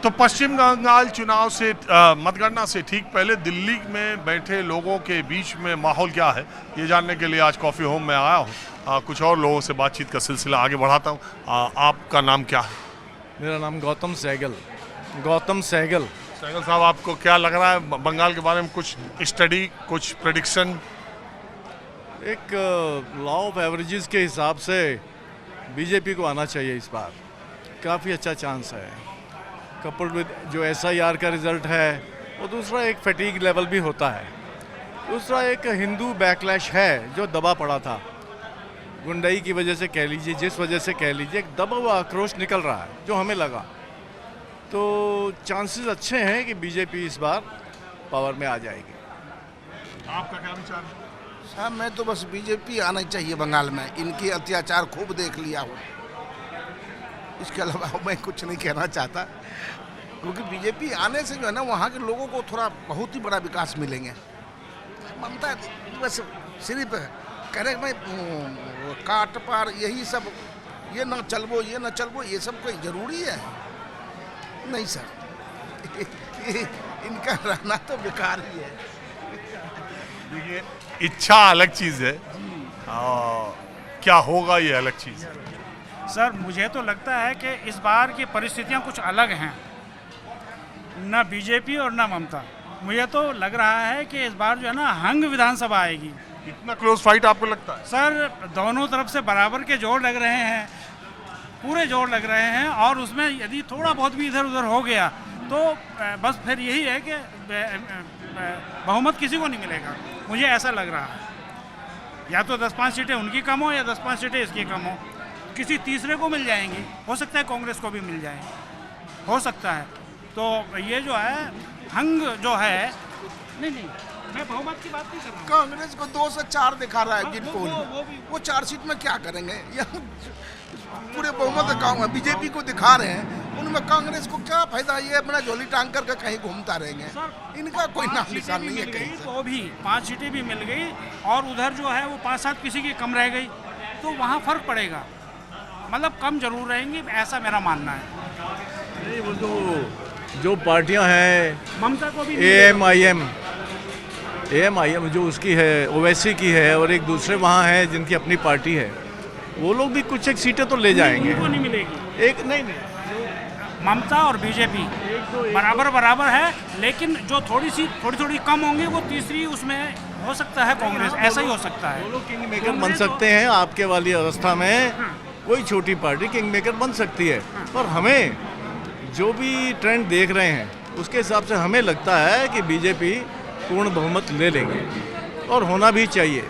तो पश्चिम बंगाल चुनाव से मतगणना से ठीक पहले दिल्ली में बैठे लोगों के बीच में माहौल क्या है, ये जानने के लिए आज कॉफ़ी होम में आया हूँ। कुछ और लोगों से बातचीत का सिलसिला आगे बढ़ाता हूँ। आपका नाम क्या है? मेरा नाम गौतम सहगल। गौतम सहगल। सहगल साहब, आपको क्या लग रहा है बंगाल के बारे में? कुछ स्टडी, कुछ प्रेडिक्शन? एक लॉ ऑफ एवरेजेस के हिसाब से बीजेपी को आना चाहिए इस बार, काफ़ी अच्छा चांस है। कपल्ड विद जो SIR का रिज़ल्ट है, और दूसरा एक फैटीग लेवल भी होता है, दूसरा एक हिंदू बैकलैश है जो दबा पड़ा था गुंडई की वजह से, कह लीजिए जिस वजह से कह लीजिए, एक दबा हुआ आक्रोश निकल रहा है जो हमें लगा। तो चांसेस अच्छे हैं कि बीजेपी इस बार पावर में आ जाएगी। आपका क्या विचार है? साहब मैं तो बस बीजेपी आना चाहिए बंगाल में। इनके अत्याचार खूब देख लिया हूँ, इसके अलावा मैं कुछ नहीं कहना चाहता, क्योंकि बीजेपी आने से जो है ना वहाँ के लोगों को थोड़ा बहुत ही बड़ा विकास मिलेंगे। ममता बस सिर्फ कह रहे भाई काट पार यही सब, ये ना चलबो ये ना चलबो, ये सब कोई ज़रूरी है? नहीं सर इनका रहना तो बेकार ही है। देखिए, इच्छा अलग चीज़ है, क्या होगा ये अलग चीज़ है। सर मुझे तो लगता है कि इस बार की परिस्थितियां कुछ अलग हैं, ना बीजेपी और ना ममता। मुझे तो लग रहा है कि इस बार जो है ना हंग विधानसभा आएगी। इतना क्लोज फाइट आपको लगता है? सर दोनों तरफ से बराबर के जोर लग रहे हैं, पूरे जोर लग रहे हैं, और उसमें यदि थोड़ा बहुत भी इधर उधर हो गया तो बस फिर यही है कि बहुमत किसी को नहीं मिलेगा। मुझे ऐसा लग रहा है, या तो 10-5 सीटें उनकी कम हो या 10-5 सीटें इसकी कम हो, किसी तीसरे को मिल जाएंगी। हो सकता है कांग्रेस को भी मिल जाए, हो सकता है। तो ये जो है हंग जो है, नहीं मैं बहुमत की बात नहीं कर रहा हूँ। कांग्रेस को 2 से 4 दिखा रहा है जिन पोल में, वो 4 सीट में क्या करेंगे? यहाँ पूरे बहुमत बीजेपी को दिखा रहे हैं, उनमें कांग्रेस को क्या फायदा? ये अपना झोली टांग करके कहीं घूमता रहेंगे, इनका कोई नाम निशान नहीं है कहीं। तो भी 5 सीटें भी मिल गई, और उधर जो है वो 5-7 किसी की कम रह गई, तो वहाँ फर्क पड़ेगा। मतलब कम जरूर रहेंगी, ऐसा मेरा मानना है। नहीं, वो तो जो पार्टियां हैं, ममता को भी AMIM जो उसकी है, ओवैसी की है, और एक दूसरे वहाँ है जिनकी अपनी पार्टी है, वो लोग भी कुछ एक सीटें तो ले जाएंगे। उनको नहीं मिलेगी। एक नहीं ममता और बीजेपी बराबर है, लेकिन जो थोड़ी कम होंगी वो तीसरी उसमें हो सकता है कांग्रेस, ऐसा ही हो सकता है। वो लोग किंग मेकर बन सकते हैं आपके वाली अवस्था में। कोई छोटी पार्टी किंग मेकर बन सकती है, पर हमें जो भी ट्रेंड देख रहे हैं उसके हिसाब से हमें लगता है कि बीजेपी पूर्ण बहुमत ले लेंगे, और होना भी चाहिए।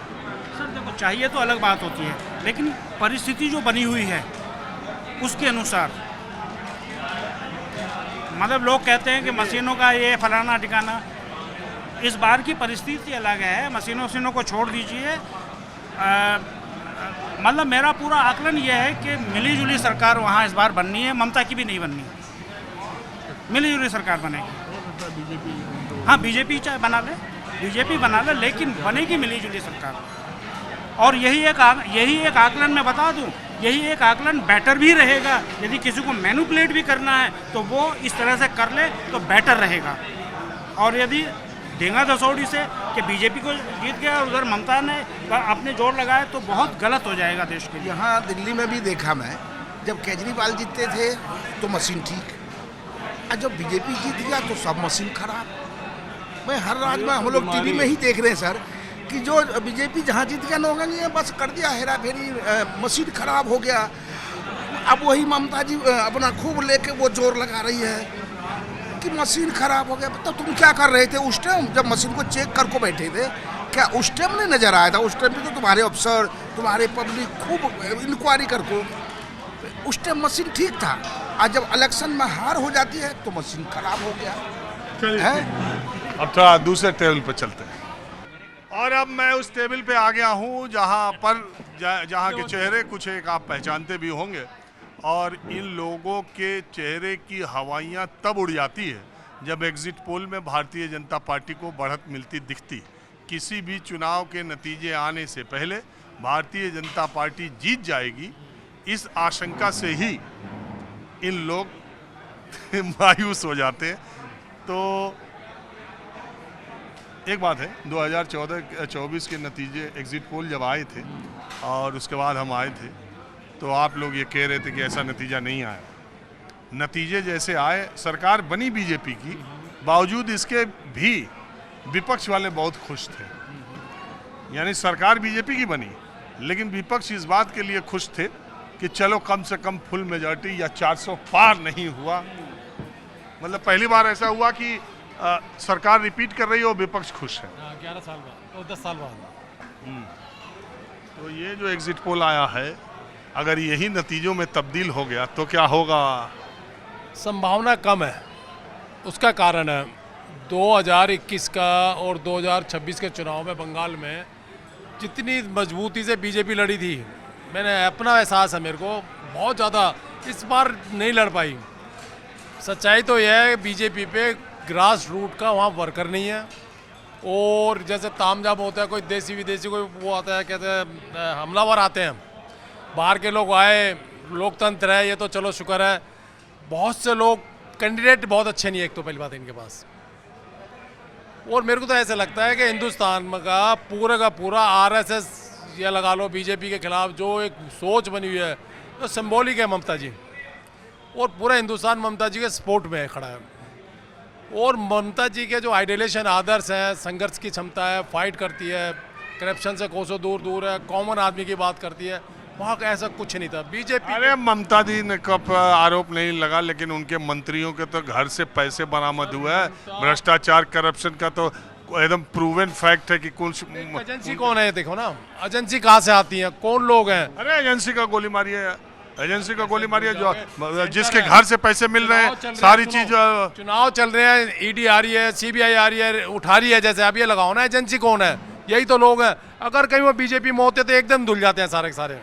सर देखो, चाहिए तो अलग बात होती है, लेकिन परिस्थिति जो बनी हुई है उसके अनुसार, मतलब लोग कहते हैं कि मशीनों का ये फलाना ठिकाना, इस बार की परिस्थिति अलग है। मशीनों को छोड़ दीजिए। मतलब मेरा पूरा आकलन ये है कि मिलीजुली सरकार वहाँ इस बार बननी है, ममता की भी नहीं बननी, मिलीजुली सरकार बनेगी। हाँ, बीजेपी चाहे बना ले, लेकिन बनेगी मिलीजुली सरकार। और यही एक आकलन मैं बता दूं, यही एक आकलन बेटर भी रहेगा। यदि किसी को मैनिपुलेट भी करना है तो वो इस तरह से कर ले तो बेटर रहेगा। और यदि ढेंगा दसौड़ी से कि बीजेपी को जीत गया और उधर ममता ने अपने जोर लगाए तो बहुत गलत हो जाएगा देश के लिए। यहाँ दिल्ली में भी देखा मैं, जब केजरीवाल जीतते थे तो मशीन ठीक, और जब बीजेपी जीत गया तो सब मशीन खराब। मैं हर राज्य में, हम लोग टीवी में ही देख रहे हैं सर, कि जो बीजेपी जहाँ जीत गया ना होगा नहीं, बस कर दिया हेरा फेरी, मशीन खराब हो गया। अब वही ममता जी अपना खूब लेके वो जोर लगा रही है कि मशीन खराब हो गया। तो तुम क्या कर रहे थे उस टाइम जब मशीन को चेक करके बैठे थे? क्या उस टाइम नहीं नजर आया था? उस टाइम भी तो तुम्हारे अफसर, तुम्हारे पब्लिक खूब इंक्वायरी करको, उस टाइम मशीन ठीक था। आज जब इलेक्शन में हार हो जाती है तो मशीन खराब हो गया है। अब थोड़ा दूसरे टेबल पर चलते हैं, और अब मैं उस टेबल पे आ गया हूँ जहाँ के चेहरे कुछ एक आप पहचानते भी होंगे, और इन लोगों के चेहरे की हवाइयाँ तब उड़ जाती है जब एग्जिट पोल में भारतीय जनता पार्टी को बढ़त मिलती दिखती। किसी भी चुनाव के नतीजे आने से पहले भारतीय जनता पार्टी जीत जाएगी, इस आशंका से ही इन लोग मायूस हो जाते हैं। तो एक बात है, 2014-24 के नतीजे एग्जिट पोल जब आए थे और उसके बाद हम आए थे, तो आप लोग ये कह रहे थे कि ऐसा नतीजा नहीं आया। नतीजे जैसे आए, सरकार बनी बीजेपी की, बावजूद इसके भी विपक्ष वाले बहुत खुश थे। यानी सरकार बीजेपी की बनी, लेकिन विपक्ष इस बात के लिए खुश थे कि चलो कम से कम फुल मेजॉरिटी या 400 पार नहीं हुआ। मतलब पहली बार ऐसा हुआ कि सरकार रिपीट कर रही है और विपक्ष खुश है। 11 साल बाद और 10 साल बाद। तो ये जो एग्जिट पोल आया है, अगर यही नतीजों में तब्दील हो गया तो क्या होगा? संभावना कम है। उसका कारण है 2021 का और 2026 के चुनाव में बंगाल में जितनी मजबूती से बीजेपी लड़ी थी, मैंने अपना एहसास है मेरे को, बहुत ज़्यादा इस बार नहीं लड़ पाई। सच्चाई तो यह है बीजेपी पे ग्रास रूट का वहाँ वर्कर नहीं है। और जैसे तामझाम होता है, कोई देसी विदेशी कोई वो आता है, कहते हैं हमलावर आते हैं, बाहर के लोग आए, लोकतंत्र है, ये तो चलो शुक्र है। बहुत से लोग कैंडिडेट बहुत अच्छे नहीं है, एक तो पहली बात इनके पास। और मेरे को तो ऐसा लगता है कि हिंदुस्तान का पूरा आरएसएस या लगा लो बीजेपी के खिलाफ जो एक सोच बनी हुई है, तो सिंबॉलिक है ममता जी। और पूरा हिंदुस्तान ममता जी के सपोर्ट में खड़ा है। और ममता जी के जो आइडियलेशन आदर्श हैं, संघर्ष की क्षमता है, फाइट करती है, करप्शन से कोसों दूर है, कॉमन आदमी की बात करती है, वहाँ का ऐसा कुछ नहीं था बीजेपी। अरे ममता दी ने कब आरोप नहीं लगा, लेकिन उनके मंत्रियों के तो घर से पैसे बरामद हुआ है। भ्रष्टाचार करप्शन का तो एकदम प्रूवन फैक्ट है कि कुछ एजेंसी कौन है, देखो ना एजेंसी कहाँ से आती है, कौन लोग हैं। अरे एजेंसी का गोली मारी है, एजेंसी का गोली मारी है, जो जिसके घर से पैसे मिल रहे हैं, सारी चीज। चुनाव चल रहे हैं, ईडी आ रही है, सीबीआई आ रही है, उठा रही है, जैसे अब ये लगाओ ना एजेंसी कौन है, यही तो लोग हैं। अगर कहीं वो बीजेपी में होते तो एकदम धुल जाते हैं सारे के सारे।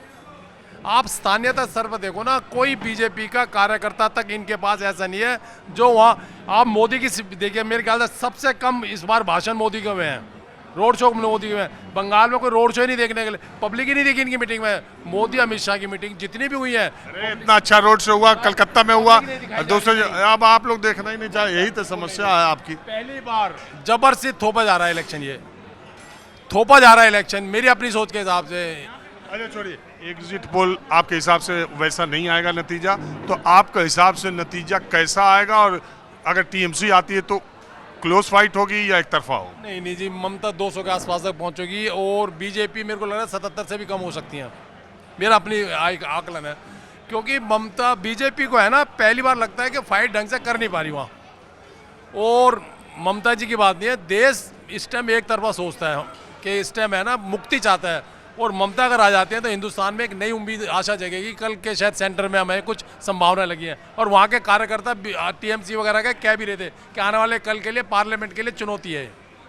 आप स्थानीयता स्तर पर देखो ना, कोई बीजेपी का कार्यकर्ता तक इनके पास ऐसा नहीं है जो वहाँ। आप मोदी की देखिए, मेरे ख्याल से सबसे कम इस बार भाषण मोदी के में है, रोड शो मोदी के में। बंगाल में कोई रोड शो ही नहीं देखने के लिए, पब्लिक ही नहीं देखी इनकी मीटिंग में। मोदी अमित शाह की मीटिंग जितनी भी हुई है, अरे इतना अच्छा रोड शो हुआ, कलकत्ता में हुआ, दूसरे अब आप लोग देखना ही नहीं चाहे, यही तो समस्या है आपकी। पहली बार जबरदस्ती थोपा जा रहा है इलेक्शन, ये थोपा जा रहा है इलेक्शन मेरी अपनी सोच के हिसाब से। अच्छा छोड़िए, एग्जिट पोल आपके हिसाब से वैसा नहीं आएगा नतीजा, तो आपके हिसाब से नतीजा कैसा आएगा? और अगर टीएमसी आती है तो क्लोज फाइट होगी या एक तरफा हो? नहीं जी, ममता 200 के आसपास तक पहुंचेगी और बीजेपी मेरे को लग रहा है 77 से भी कम हो सकती हैं, मेरा अपनी आकलन है। क्योंकि ममता बीजेपी को है ना, पहली बार लगता है कि फाइट ढंग से कर नहीं पा रही वहाँ। और ममता जी की बात नहीं है, देश इस टाइम एक तरफा सोचता है कि इस टाइम है ना मुक्ति चाहता है। और ममता अगर आ जाते हैं तो हिंदुस्तान में एक नई उम्मीद आशा जगेगी। कल के शायद सेंटर में हमें कुछ संभावना लगी है। और वहाँ के कार्यकर्ता टीएमसी वगैरह के कह भी रहे थे कि आने वाले कल के लिए पार्लियामेंट के लिए चुनौती है।